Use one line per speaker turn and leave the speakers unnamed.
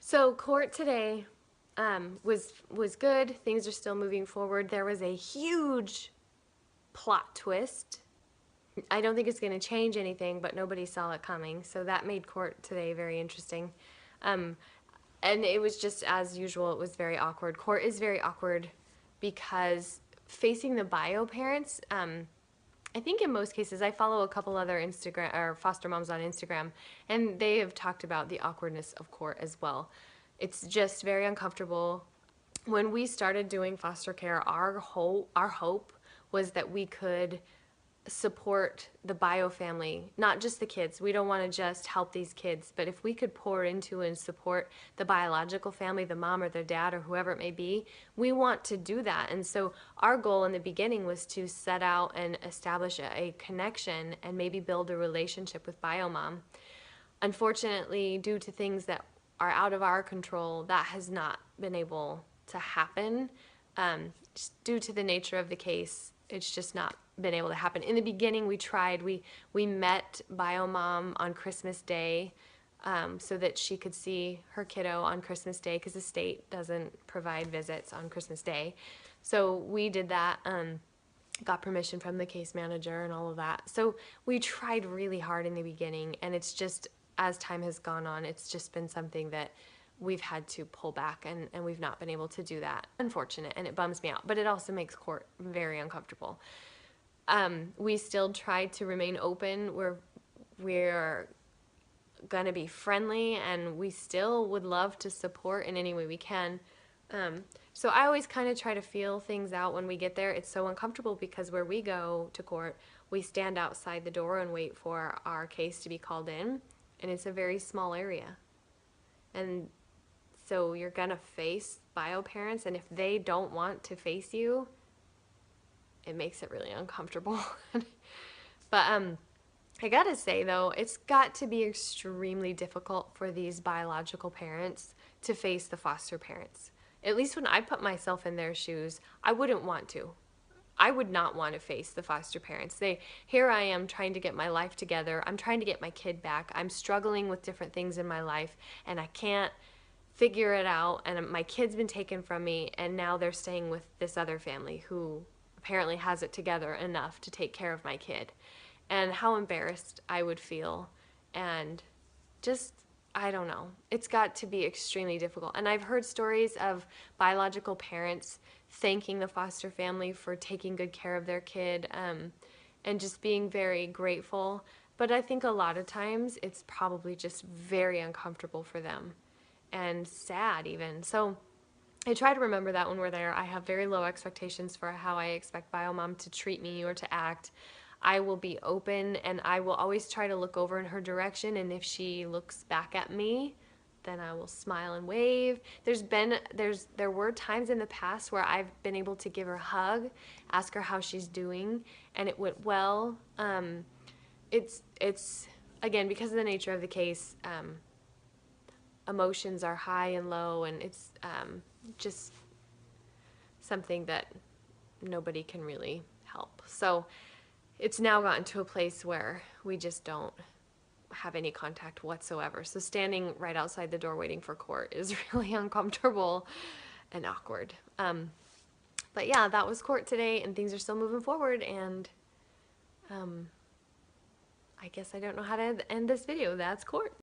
So court today was good. Things are still moving forward. There was a huge plot twist. I don't think it's going to change anything, but nobody saw it coming. So that made court today very interesting. Um, and it was just as usual. It was very awkward. Court is very awkward because facing the bio parents. I think in most cases, I follow a couple other Instagram or foster moms on Instagram, and they have talked about the awkwardness of court as well. It's just very uncomfortable. When we started doing foster care, our hope was that we could support the bio family, not just the kids. We don't want to just help these kids, but if we could pour into and support the biological family, the mom or the dad or whoever it may be, we want to do that. And so our goal in the beginning was to set out and establish a connection and maybe build a relationship with bio mom. Unfortunately, due to things that are out of our control, that has not been able to happen. Just due to the nature of the case, it's just not been able to happen. In the beginning, we tried. We met bio mom on Christmas Day so that she could see her kiddo on Christmas Day because the state doesn't provide visits on Christmas Day. So we did that. Got permission from the case manager and all of that. So we tried really hard in the beginning, and it's just, as time has gone on, it's just been something that we've had to pull back, and we've not been able to do that. Unfortunate, and it bums me out, but it also makes court very uncomfortable. We still try to remain open. We're gonna be friendly, and we still would love to support in any way we can. So I always kind of try to feel things out when we get there. It's so uncomfortable because where we go to court, we stand outside the door and wait for our case to be called in, and it's a very small area. And so you're gonna face bio parents, and if they don't want to face you, it makes it really uncomfortable. But I gotta say though, it's got to be extremely difficult for these biological parents to face the foster parents. At least when I put myself in their shoes, I wouldn't want to. I would not want to face the foster parents. Here I am trying to get my life together. I'm trying to get my kid back. I'm struggling with different things in my life, and I can't figure it out. And my kid's been taken from me, and now they're staying with this other family who apparently has it together enough to take care of my kid. And how embarrassed I would feel, and just, I don't know. It's got to be extremely difficult. And I've heard stories of biological parents thanking the foster family for taking good care of their kid, and just being very grateful. But I think a lot of times it's probably just very uncomfortable for them and sad even. So I try to remember that when we're there. I have very low expectations for how I expect biomom to treat me or to act. I will be open, and I will always try to look over in her direction, and if she looks back at me, then I will smile and wave. There were times in the past where I've been able to give her a hug, ask her how she's doing, and it went well. It's again, because of the nature of the case, emotions are high and low, and it's just something that nobody can really help. So it's now gotten to a place where we just don't have any contact whatsoever. So standing right outside the door waiting for court is really uncomfortable and awkward. But yeah, that was court today, and things are still moving forward, and I guess I don't know how to end this video. That's court.